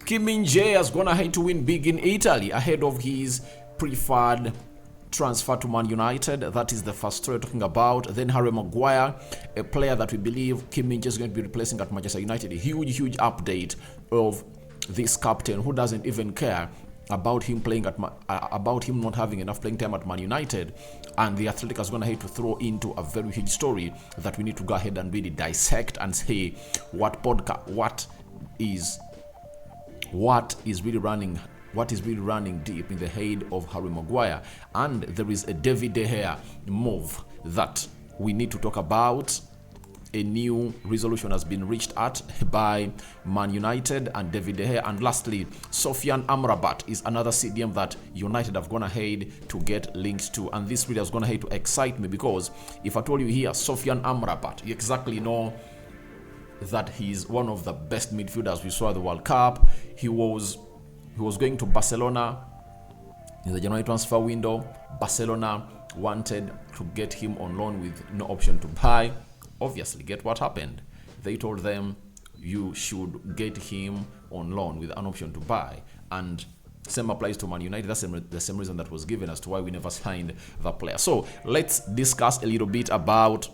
Min-jae has gone ahead to win big in Italy ahead of his preferred transfer to Man United. That is the first story we're talking about. Then Harry Maguire, a player that we believe Min-jae is going to be replacing at Manchester United. A huge update of this captain who doesn't even care about him playing about him not having enough playing time at Man United. And the Athletic has gone ahead to throw into a very huge story that we need to go ahead and really dissect and say what is really running deep in the head of Harry Maguire. And there is a David De Gea move that we need to talk about. A new resolution has been reached at by Man United and David De Gea. And lastly, Sofyan Amrabat is another CDM that United have gone ahead to get linked to. And this really has gone ahead to excite me, because if I told you here Sofyan Amrabat, you exactly know that he's one of the best midfielders we saw at the World Cup. He was going to Barcelona in the January transfer window. Barcelona wanted to get him on loan with no option to buy. Obviously, get what happened. They told them you should get him on loan with an option to buy. And same applies to Man United. That's the same reason that was given as to why we never signed the player. So let's discuss a little bit about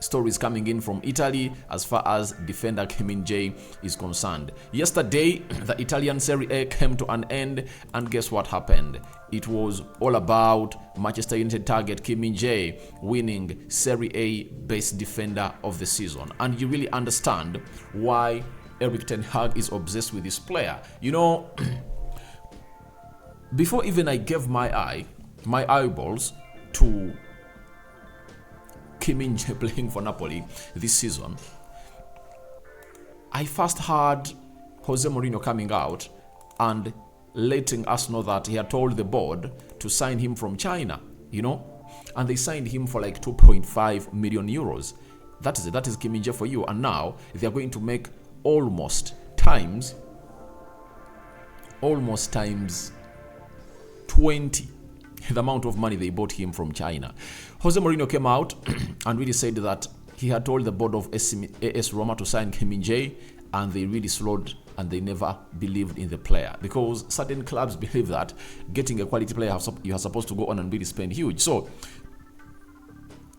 stories coming in from Italy as far as defender Min-jae is concerned. Yesterday, the Italian Serie A came to an end, and guess what happened? It was all about Manchester United target Min-jae winning Serie A best defender of the season. And you really understand why Erik ten Hag is obsessed with this player. You know, before even I gave my eyeballs to Min-jae playing for Napoli this season, I first heard Jose Mourinho coming out and letting us know that he had told the board to sign him from China, and they signed him for like 2.5 million euros. That is it. That is Min-jae for you. And now they are going to make almost times 20 the amount of money they bought him from China. Jose Mourinho came out and really said that he had told the board of AS Roma to sign Min-jae, and they really slowed and they never believed in the player, because certain clubs believe that getting a quality player, you are supposed to go on and really spend huge. So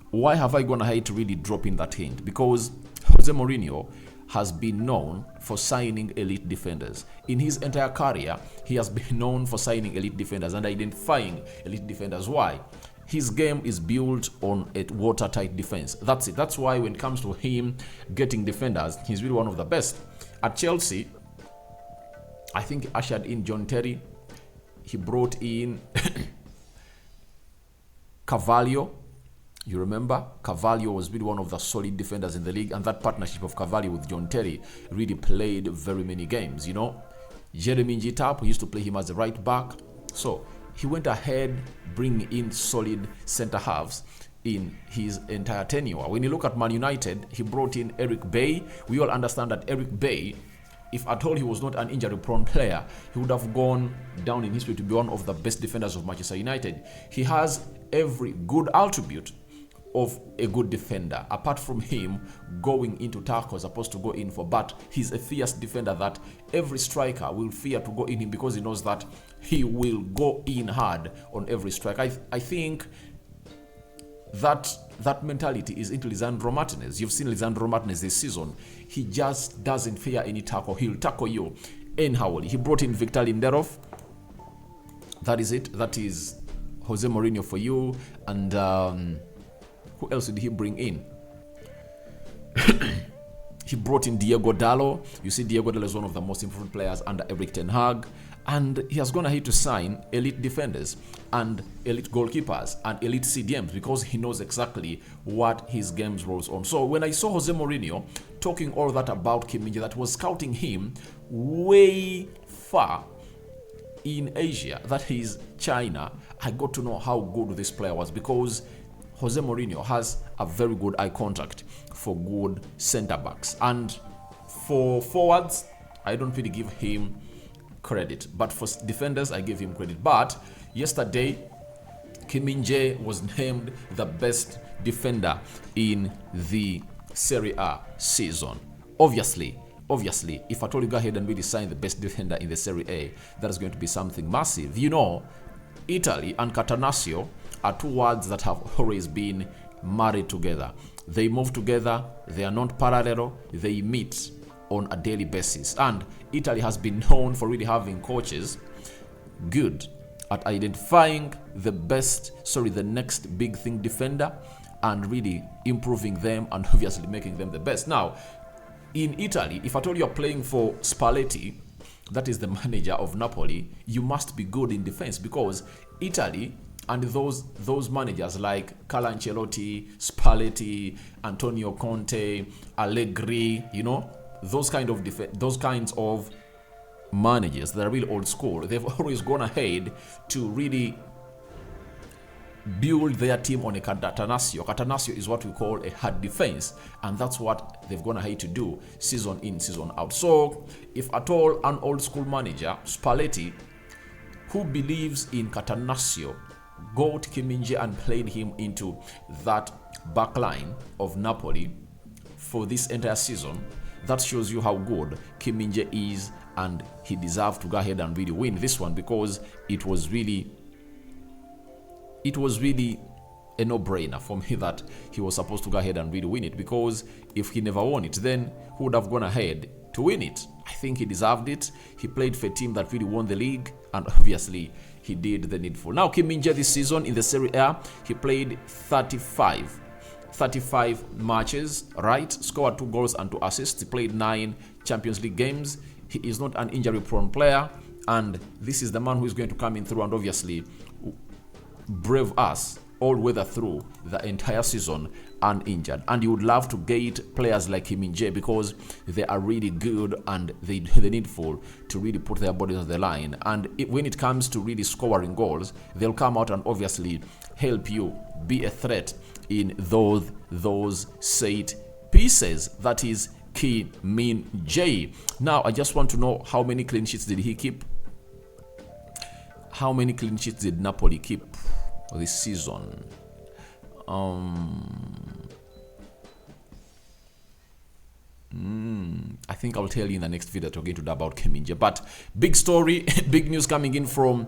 why have I gone ahead to really drop in that hint? Because Jose Mourinho has been known for signing elite defenders. In his entire career, he has been known for signing elite defenders and identifying elite defenders. Why? His game is built on a watertight defense. That's it. That's why when it comes to him getting defenders, he's really one of the best. At Chelsea, I think he ushered in John Terry. He brought in Carvalho. You remember, Carvalho was really one of the solid defenders in the league, and that partnership of Carvalho with John Terry really played very many games. Jeremy Njitap used to play him as a right back. So he went ahead bringing in solid center halves in his entire tenure. When you look at Man United, he brought in Eric Bailly. We all understand that Eric Bailly, if at all he was not an injury-prone player, he would have gone down in history to be one of the best defenders of Manchester United. He has every good attribute of a good defender, apart from him going into tackle as opposed to go in for. But he's a fierce defender that every striker will fear to go in him, because he knows that he will go in hard on every strike. I think that mentality is into Lisandro Martinez. You've seen Lisandro Martinez this season. He just doesn't fear any tackle. He'll tackle you anyhow. He brought in Victor Lindelof. That is it. That is Jose Mourinho for you. And who else did he bring in? He brought in Diego Dallo. You see, Diego Dallo is one of the most improved players under Erik ten Hag. And he has gone ahead to sign elite defenders and elite goalkeepers and elite CDMs, because he knows exactly what his game rolls on. So when I saw Jose Mourinho talking all that about Min-jae, that was scouting him way far in Asia, that is China, I got to know how good this player was, because Jose Mourinho has a very good eye contact for good center backs. And for forwards, I don't really give him credit, but for defenders, I give him credit. But yesterday, Min-jae was named the best defender in the Serie A season. Obviously, obviously, if at all you go ahead and really sign the best defender in the Serie A, that is going to be something massive. You know, Italy and Catanaccio are two words that have always been married together. They move together, they are not parallel, they meet on a daily basis. And Italy has been known for really having coaches good at identifying the next big thing defender and really improving them and obviously making them the best. Now, in Italy, if at all you're playing for Spalletti, that is the manager of Napoli, you must be good in defense, because Italy and those managers like Carlo Ancelotti, Spalletti, Antonio Conte, Allegri, you know, those kinds of managers that are really old school, they've always gone ahead to really build their team on a Catanaccio. Catanaccio is what we call a hard defense, and that's what they've gone ahead to do season in, season out. So if at all an old school manager, Spalletti, who believes in Catanaccio, got Min-jae and played him into that backline of Napoli for this entire season, that shows you how good Min-jae is, and he deserved to go ahead and really win this one, because it was really a no-brainer for me that he was supposed to go ahead and really win it, because if he never won it, then who would have gone ahead to win it? I think he deserved it. He played for a team that really won the league, and obviously he did the needful. Now, Min-jae this season in the Serie A, he played 35 matches, right? Scored 2 goals and 2 assists. He played 9 Champions League games. He is not an injury-prone player, and this is the man who is going to come in through and obviously brave us all weather through the entire season uninjured. And you would love to get players like Min-jae, because they are really good and they needful to really put their bodies on the line. And when it comes to really scoring goals, they'll come out and obviously help you be a threat in those set pieces. That is Min-jae. Now, I just want to know, how many clean sheets did he keep? How many clean sheets did Napoli keep this season? I think I'll tell you in the next video that we're going to do about Min-jae. But big story, big news coming in from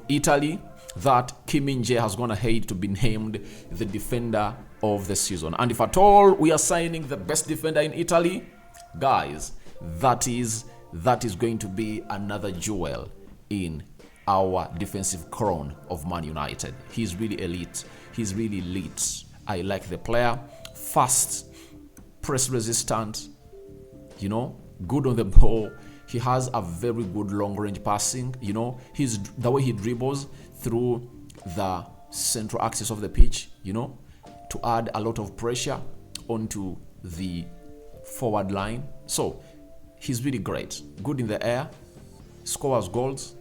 Italy, that Min-jae has gone ahead to be named the defender of the season. And if at all we are signing the best defender in Italy, guys, that is going to be another jewel in our defensive crown of Man United. He's really elite. He's really elite. I like the player. Fast, press resistant, you know, good on the ball. He has a very good long range passing. You know, the way he dribbles through the central axis of the pitch, you know, to add a lot of pressure onto the forward line. So he's really great. Good in the air, scores goals.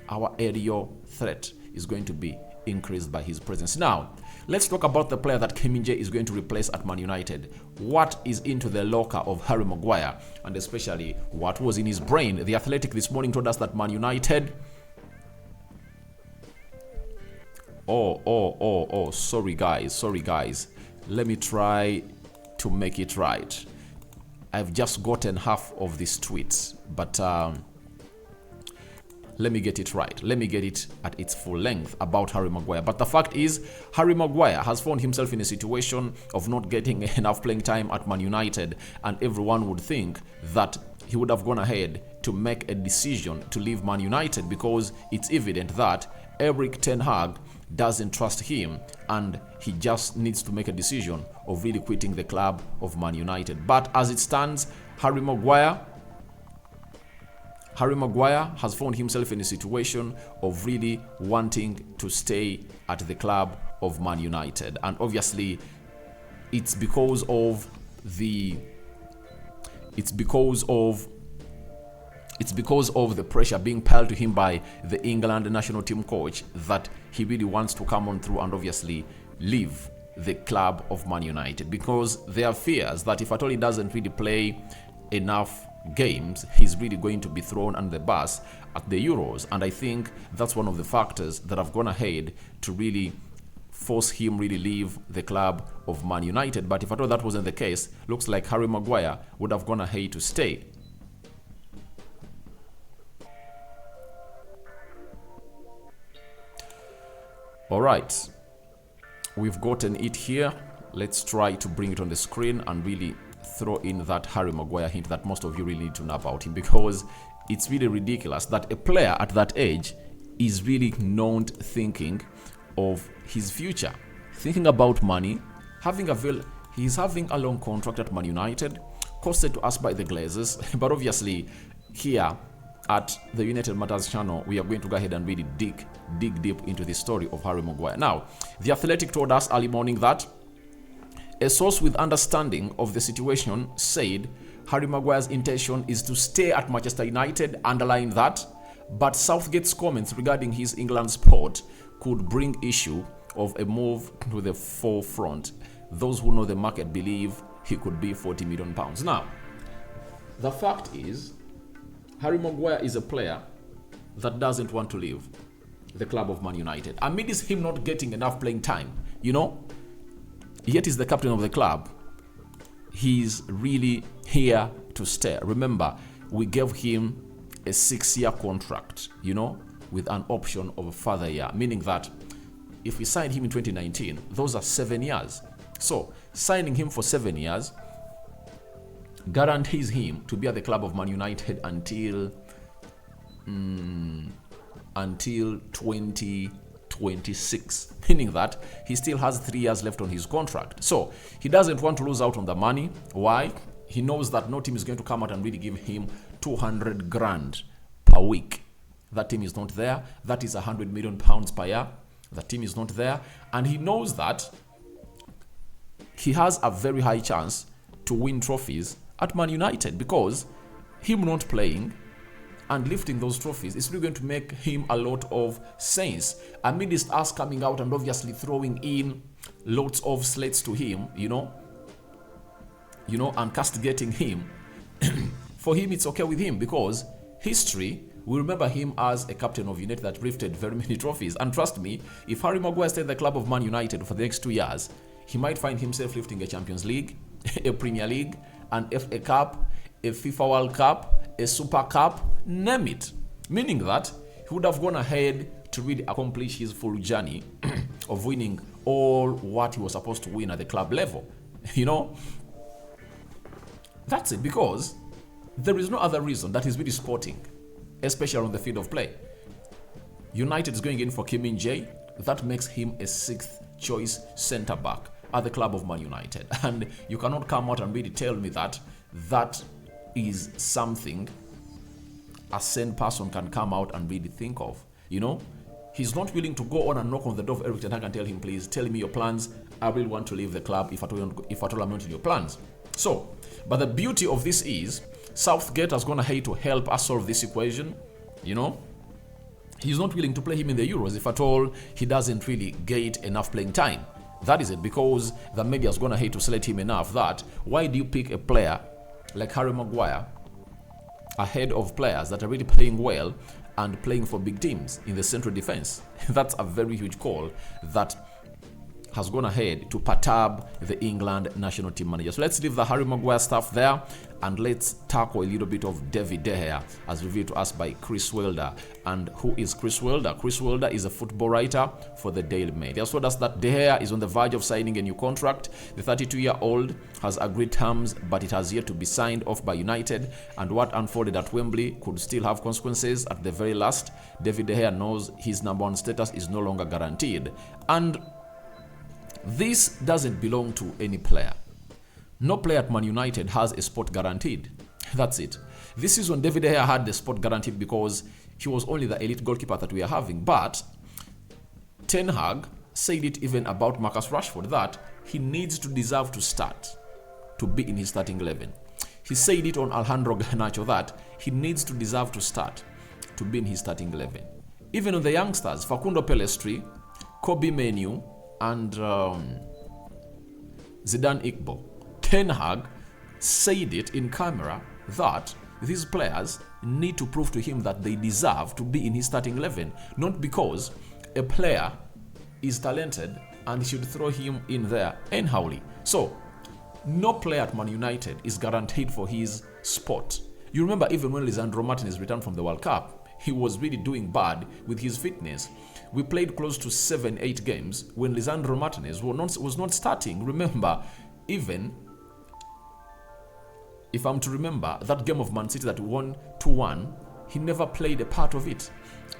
Our aerial threat is going to be increased by his presence. Now, let's talk about the player that Min-jae is going to replace at Man United. What is into the locker of Harry Maguire, and especially what was in his brain? The Athletic this morning told us that Man United... Sorry guys. Let me try to make it right. I've just gotten half of this tweet, but... let me get it right. Let me get it at its full length about Harry Maguire. But the fact is, Harry Maguire has found himself in a situation of not getting enough playing time at Man United, and everyone would think that he would have gone ahead to make a decision to leave Man United, because it's evident that Erik ten Hag doesn't trust him, and he just needs to make a decision of really quitting the club of Man United. But as it stands, Harry Maguire has found himself in a situation of really wanting to stay at the club of Man United. And obviously, it's because of the pressure being piled to him by the England national team coach that he really wants to come on through and obviously leave the club of Man United, because there are fears that if at all he doesn't really play enough games, he's really going to be thrown under the bus at the Euros. And I think that's one of the factors that have gone ahead to really force him really leave the club of Man United. But if at all that wasn't the case, looks like Harry Maguire would have gone ahead to stay. All right, we've gotten it here. Let's try to bring it on the screen and really throw in that Harry Maguire hint that most of you really need to know about him, because it's really ridiculous that a player at that age is really not thinking of his future, thinking about money, he's having a long contract at Man United, costed to us by the Glazers. But obviously here at the United Matters channel, we are going to go ahead and really dig deep into the story of Harry Maguire. Now, The Athletic told us early morning that a source with understanding of the situation said Harry Maguire's intention is to stay at Manchester United, underlying that, but Southgate's comments regarding his England spot could bring issue of a move to the forefront. Those who know the market believe he could be £40 million. Now, the fact is, Harry Maguire is a player that doesn't want to leave the club of Man United. Amidst him not getting enough playing time, yet he's the captain of the club. He's really here to stay. Remember, we gave him a 6-year contract, with an option of a further year, meaning that if we signed him in 2019, those are 7 years. So signing him for 7 years guarantees him to be at the club of Man United until 2026, meaning that he still has 3 years left on his contract. So he doesn't want to lose out on the money. Why? He knows that no team is going to come out and really give him 200 grand per week. That team is not there. That is 100 million pounds per year. The team is not there. And he knows that he has a very high chance to win trophies at Man United, because him not playing and lifting those trophies is really going to make him a lot of sense. Amidst us coming out and obviously throwing in lots of slates to him, and castigating him, for him it's okay with him, because history will remember him as a captain of United that lifted very many trophies. And trust me, if Harry Maguire stayed at the club of Man United for the next 2 years, he might find himself lifting a Champions League, a Premier League, an FA Cup, a FIFA World Cup, a Super Cup, name it. Meaning that he would have gone ahead to really accomplish his full journey of winning all what he was supposed to win at the club level. That's it, because there is no other reason that he's really sporting, especially on the field of play. United is going in for Min-jae. That makes him a 6th choice centre back at the club of Man United. And you cannot come out and really tell me that that is something a sane person can come out and really think of. He's not willing to go on and knock on the door of Eric Ten Hag and tell him, please tell me your plans. I will want to leave the club if at all I'm not in your plans. So, but the beauty of this is Southgate has gone ahead to help us solve this equation. He's not willing to play him in the Euros if at all he doesn't really get enough playing time. That is it, because the media has gone ahead to select him enough that why do you pick a player like Harry Maguire ahead of players that are really playing well and playing for big teams in the central defense? That's a very huge call that has gone ahead to perturb the England national team manager. So let's leave the Harry Maguire stuff there and let's tackle a little bit of David De Gea, as revealed to us by Chris Wilder. And who is Chris Wilder? Chris Wilder is a football writer for the Daily Mail. He has told us that De Gea is on the verge of signing a new contract. The 32-year-old has agreed terms, but it has yet to be signed off by United, and what unfolded at Wembley could still have consequences. At the very last, David De Gea knows his number one status is no longer guaranteed. And this doesn't belong to any player. No player at Man United has a spot guaranteed. That's it. This season, David De Gea had the spot guaranteed because he was only the elite goalkeeper that we are having. But Ten Hag said it even about Marcus Rashford, that he needs to deserve to start, to be in his starting 11. He said it on Alejandro Garnacho that he needs to deserve to start, to be in his starting 11. Even on the youngsters, Facundo Pellistri, Kobe Menu, and Zidane Iqbal, Ten Hag said it in camera that these players need to prove to him that they deserve to be in his starting 11, not because a player is talented and he should throw him in there anyhowly. So, no player at Man United is guaranteed for his spot. You remember even when Lisandro Martinez returned from the World Cup, he was really doing bad with his fitness. We played close to 7-8 games when Lisandro Martinez was not starting. Remember, even if I'm to remember, that game of Man City that we won 2-1, he never played a part of it.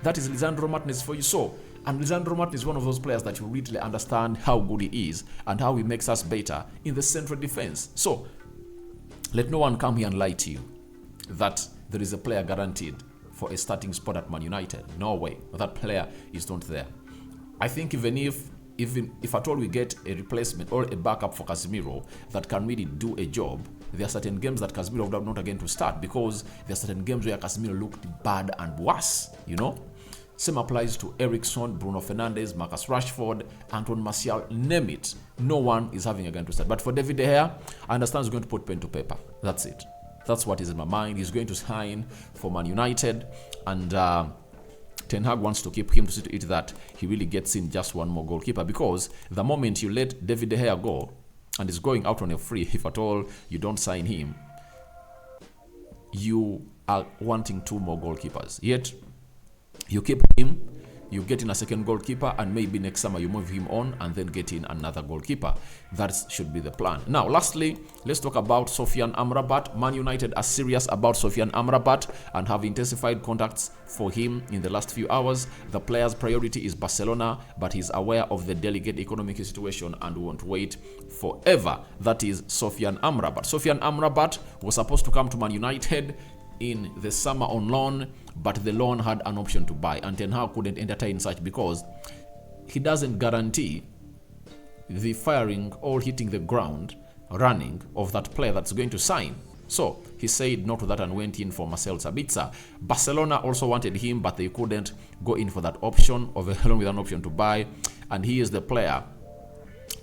That is Lisandro Martinez for you. So, and Lisandro Martinez is one of those players that you really understand how good he is and how he makes us better in the central defense. So, let no one come here and lie to you that there is a player guaranteed for a starting spot at Man United. No way. That player is not there. I think even if at all we get a replacement or a backup for Casemiro that can really do a job, there are certain games that Casemiro would have not again to start, because there are certain games where Casemiro looked bad and worse, you know. Same applies to Eriksen, Bruno Fernandes, Marcus Rashford, Antoine Martial, name it. No one is having a game to start. But for David De Gea, I understand he's going to put pen to paper. That's it. That's what is in my mind. He's going to sign for Man United, and Ten Hag wants to keep him to see to it that he really gets in just one more goalkeeper, because the moment you let David De Gea go and is going out on a free, if at all you don't sign him, you are wanting 2 more goalkeepers. Yet you keep him, you get in a second goalkeeper, and maybe next summer you move him on and then get in another goalkeeper. That should be the plan. Now, lastly, let's talk about Sofyan Amrabat. Man United are serious about Sofyan Amrabat and have intensified contacts for him in the last few hours. The player's priority is Barcelona, but he's aware of the delicate economic situation and won't wait forever. That is Sofyan Amrabat. Sofyan Amrabat was supposed to come to Man United in the summer on loan, but the loan had an option to buy, and Ten Hag couldn't entertain such because he doesn't guarantee the firing or hitting the ground running of that player that's going to sign. So he said no to that and went in for Marcel Sabitzer. Barcelona also wanted him, but they couldn't go in for that option of a loan with an option to buy, and he is the player.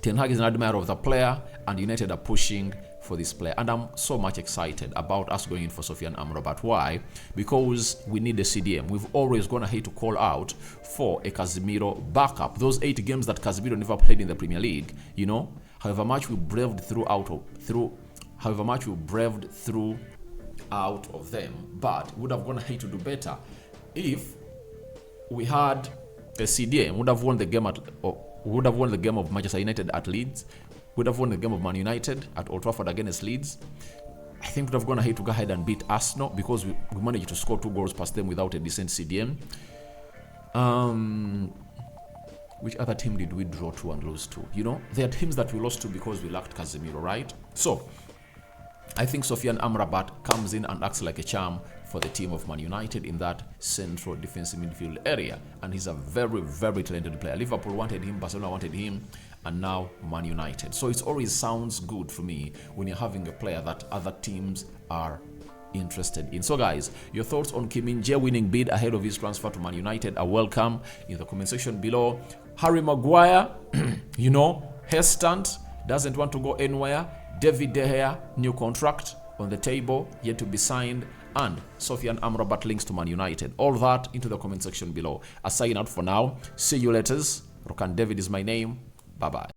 Ten Hag is an admirer of the player, and United are pushing for this player, and I'm so much excited about us going in for Sofyan Amrabat. Why? Because we need a CDM. We've always gone ahead to call out for a Casemiro backup. Those 8 games that Casemiro never played in the Premier League, you know, however much we braved through out of them, but would have gone ahead to do better if we had a CDM. Would have won the game of Manchester United at Leeds. Would have won the game of Man United at Old Trafford against Leeds. I think we'd have gone ahead to go ahead and beat Arsenal, because we managed to score 2 goals past them without a decent CDM. Which other team did we draw to and lose to? You know, there are teams that we lost to because we lacked Casemiro, right? So I think Sofyan Amrabat comes in and acts like a charm for the team of Man United in that central defensive midfield area, and he's a very, very talented player. Liverpool wanted him, Barcelona wanted him, and now Man United. So it always sounds good for me when you're having a player that other teams are interested in. So guys, your thoughts on Min-jae winning bid ahead of his transfer to Man United are welcome in the comment section below. Harry Maguire, you know, hesitant, doesn't want to go anywhere. David De Gea, new contract on the table, yet to be signed, and Sofyan Amrabat links to Man United. All that into the comment section below. I sign out for now. See you later. Rokan David is my name. Bye-bye.